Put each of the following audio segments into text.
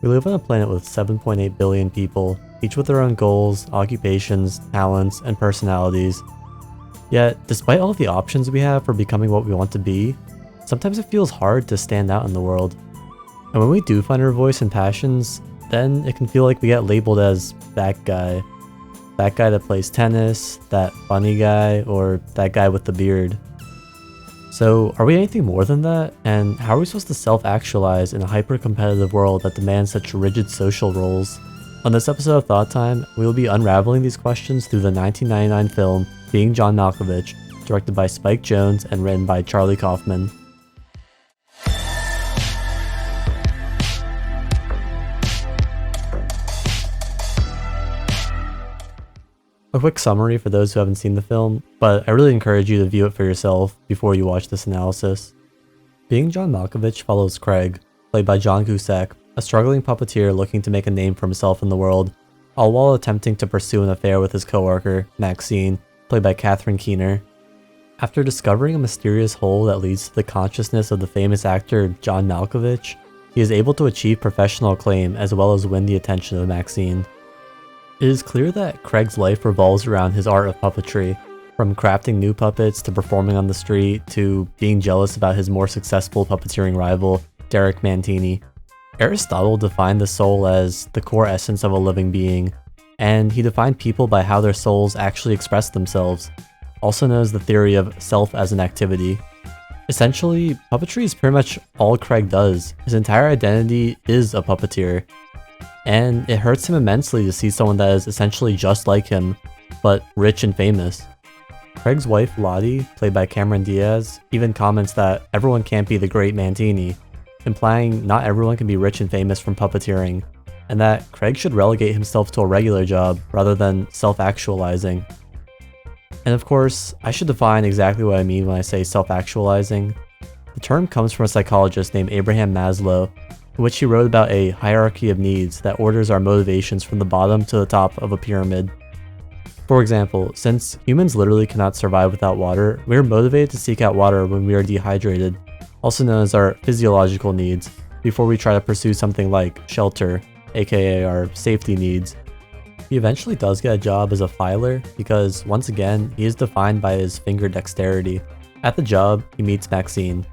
We live on a planet with 7.8 billion people, each with their own goals, occupations, talents, and personalities. Yet, despite all of the options we have for becoming what we want to be, sometimes it feels hard to stand out in the world. And when we do find our voice and passions, then it can feel like we get labeled as that guy. That guy that plays tennis, that funny guy, or that guy with the beard. So, are we anything more than that? And how are we supposed to self-actualize in a hyper-competitive world that demands such rigid social roles? On this episode of Thought Time, we will be unraveling these questions through the 1999 film Being John Malkovich, directed by Spike Jonze and written by Charlie Kaufman. A quick summary for those who haven't seen the film, but I really encourage you to view it for yourself before you watch this analysis. Being John Malkovich follows Craig, played by John Cusack, a struggling puppeteer looking to make a name for himself in the world, all while attempting to pursue an affair with his coworker, Maxine, played by Catherine Keener. After discovering a mysterious hole that leads to the consciousness of the famous actor John Malkovich, he is able to achieve professional acclaim as well as win the attention of Maxine. It is clear that Craig's life revolves around his art of puppetry, from crafting new puppets to performing on the street to being jealous about his more successful puppeteering rival, Derek Mantini. Aristotle defined the soul as the core essence of a living being, and he defined people by how their souls actually express themselves, also known as the theory of self as an activity. Essentially, puppetry is pretty much all Craig does. His entire identity is a puppeteer. And it hurts him immensely to see someone that is essentially just like him, but rich and famous. Craig's wife, Lottie, played by Cameron Diaz, even comments that everyone can't be the great Mantini, implying not everyone can be rich and famous from puppeteering, and that Craig should relegate himself to a regular job rather than self-actualizing. And of course, I should define exactly what I mean when I say self-actualizing. The term comes from a psychologist named Abraham Maslow, in which he wrote about a hierarchy of needs that orders our motivations from the bottom to the top of a pyramid. For example, since humans literally cannot survive without water, we are motivated to seek out water when we are dehydrated, also known as our physiological needs, before we try to pursue something like shelter, aka our safety needs. He eventually does get a job as a filer because, once again, he is defined by his finger dexterity. At the job, he meets Maxine.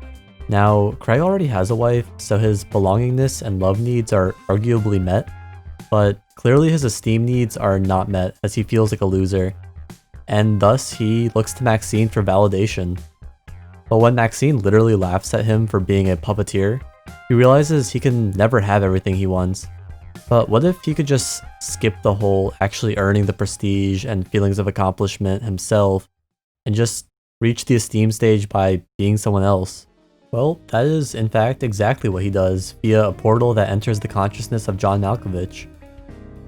Now, Craig already has a wife, so his belongingness and love needs are arguably met, but clearly his esteem needs are not met as he feels like a loser, and thus he looks to Maxine for validation. But when Maxine literally laughs at him for being a puppeteer, he realizes he can never have everything he wants. But what if he could just skip the whole actually earning the prestige and feelings of accomplishment himself, and just reach the esteem stage by being someone else? Well, that is in fact exactly what he does via a portal that enters the consciousness of John Malkovich.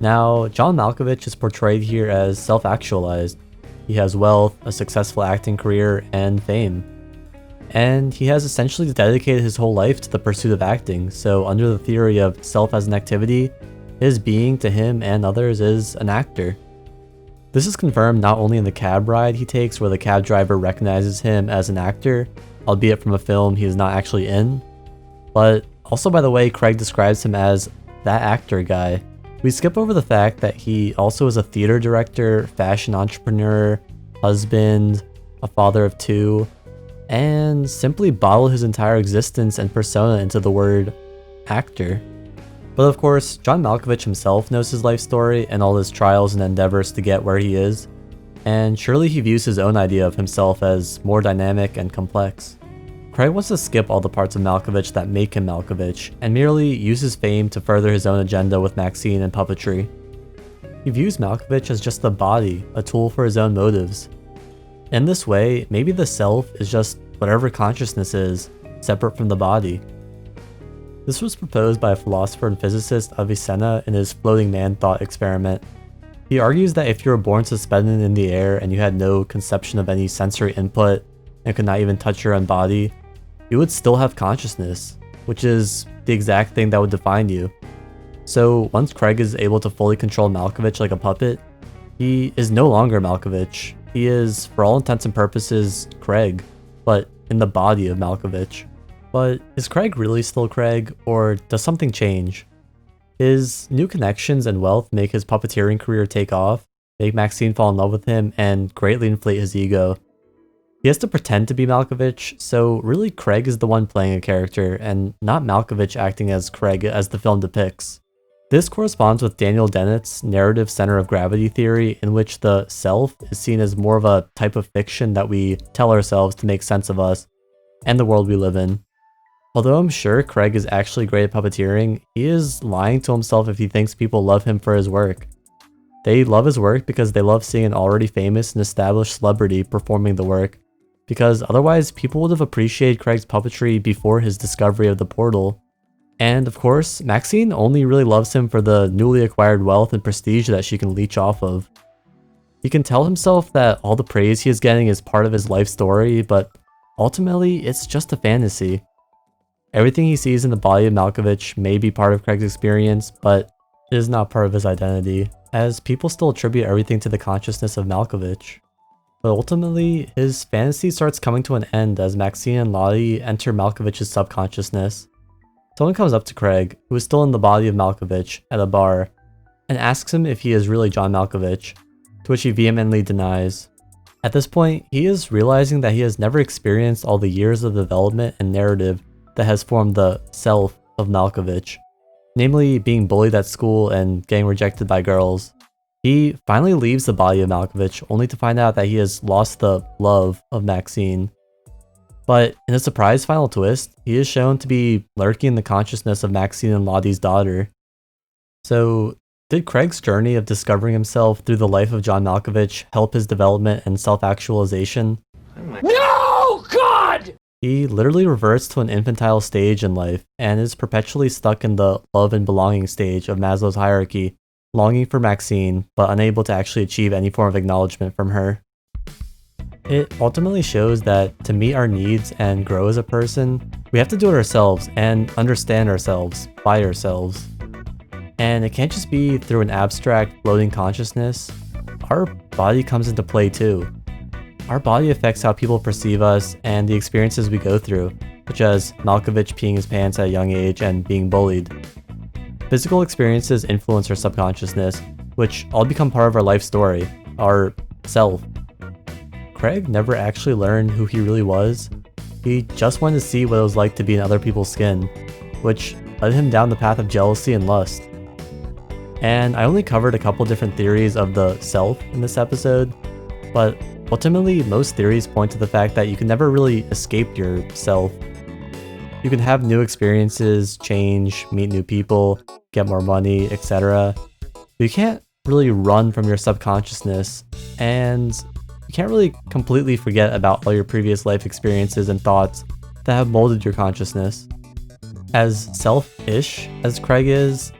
Now, John Malkovich is portrayed here as self-actualized. He has wealth, a successful acting career, and fame. And he has essentially dedicated his whole life to the pursuit of acting, so under the theory of self as an activity, his being to him and others is an actor. This is confirmed not only in the cab ride he takes where the cab driver recognizes him as an actor, albeit from a film he is not actually in, but also by the way Craig describes him as that actor guy. We skip over the fact that he also is a theater director, fashion entrepreneur, husband, a father of two, and simply bottle his entire existence and persona into the word actor. But of course, John Malkovich himself knows his life story and all his trials and endeavors to get where he is, and surely he views his own idea of himself as more dynamic and complex. Craig wants to skip all the parts of Malkovich that make him Malkovich, and merely use his fame to further his own agenda with Maxine and puppetry. He views Malkovich as just a body, a tool for his own motives. In this way, maybe the self is just whatever consciousness is, separate from the body. This was proposed by a philosopher and physicist Avicenna in his floating man thought experiment. He argues that if you were born suspended in the air and you had no conception of any sensory input and could not even touch your own body, you would still have consciousness, which is the exact thing that would define you. So once Craig is able to fully control Malkovich like a puppet, he is no longer Malkovich. He is, for all intents and purposes, Craig, but in the body of Malkovich. But is Craig really still Craig, or does something change? His new connections and wealth make his puppeteering career take off, make Maxine fall in love with him, and greatly inflate his ego. He has to pretend to be Malkovich, so really Craig is the one playing a character, and not Malkovich acting as Craig as the film depicts. This corresponds with Daniel Dennett's narrative center of gravity theory, in which the self is seen as more of a type of fiction that we tell ourselves to make sense of us and the world we live in. Although I'm sure Craig is actually great at puppeteering, he is lying to himself if he thinks people love him for his work. They love his work because they love seeing an already famous and established celebrity performing the work, because otherwise people would have appreciated Craig's puppetry before his discovery of the portal. And of course, Maxine only really loves him for the newly acquired wealth and prestige that she can leech off of. He can tell himself that all the praise he is getting is part of his life story, but ultimately it's just a fantasy. Everything he sees in the body of Malkovich may be part of Craig's experience, but it is not part of his identity, as people still attribute everything to the consciousness of Malkovich. But ultimately, his fantasy starts coming to an end as Maxine and Lottie enter Malkovich's subconsciousness. Someone comes up to Craig, who is still in the body of Malkovich, at a bar, and asks him if he is really John Malkovich, to which he vehemently denies. At this point, he is realizing that he has never experienced all the years of development and narrative that has formed the self of Malkovich, namely being bullied at school and getting rejected by girls. He finally leaves the body of Malkovich only to find out that he has lost the love of Maxine. But in a surprise final twist, he is shown to be lurking in the consciousness of Maxine and Lottie's daughter. So, did Craig's journey of discovering himself through the life of John Malkovich help his development and self-actualization? No, God! He literally reverts to an infantile stage in life and is perpetually stuck in the love and belonging stage of Maslow's hierarchy, longing for Maxine, but unable to actually achieve any form of acknowledgement from her. It ultimately shows that to meet our needs and grow as a person, we have to do it ourselves and understand ourselves by ourselves. And it can't just be through an abstract floating consciousness. Our body comes into play too. Our body affects how people perceive us and the experiences we go through, such as Malkovich peeing his pants at a young age and being bullied. Physical experiences influence our subconsciousness, which all become part of our life story, our self. Craig never actually learned who he really was. He just wanted to see what it was like to be in other people's skin, which led him down the path of jealousy and lust. And I only covered a couple different theories of the self in this episode, but ultimately most theories point to the fact that you can never really escape yourself. You can have new experiences, change, meet new people, get more money, etc. But you can't really run from your subconsciousness, and you can't really completely forget about all your previous life experiences and thoughts that have molded your consciousness. As selfish as Craig is,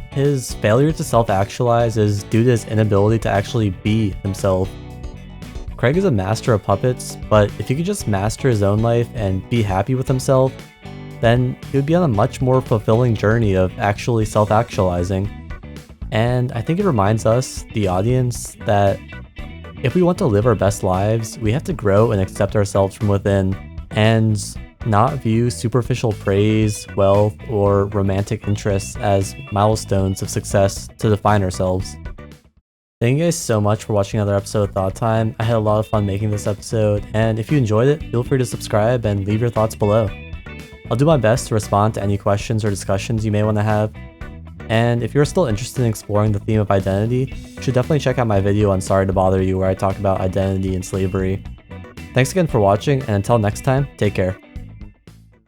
his failure to self-actualize is due to his inability to actually be himself. Craig is a master of puppets, but if he could just master his own life and be happy with himself, then he would be on a much more fulfilling journey of actually self-actualizing. And I think it reminds us, the audience, that if we want to live our best lives, we have to grow and accept ourselves from within, and not view superficial praise, wealth, or romantic interests as milestones of success to define ourselves. Thank you guys so much for watching another episode of ThoughtTime. I had a lot of fun making this episode, and if you enjoyed it, feel free to subscribe and leave your thoughts below. I'll do my best to respond to any questions or discussions you may want to have. And if you're still interested in exploring the theme of identity, you should definitely check out my video on Sorry to Bother You, where I talk about identity and slavery. Thanks again for watching, and until next time, take care.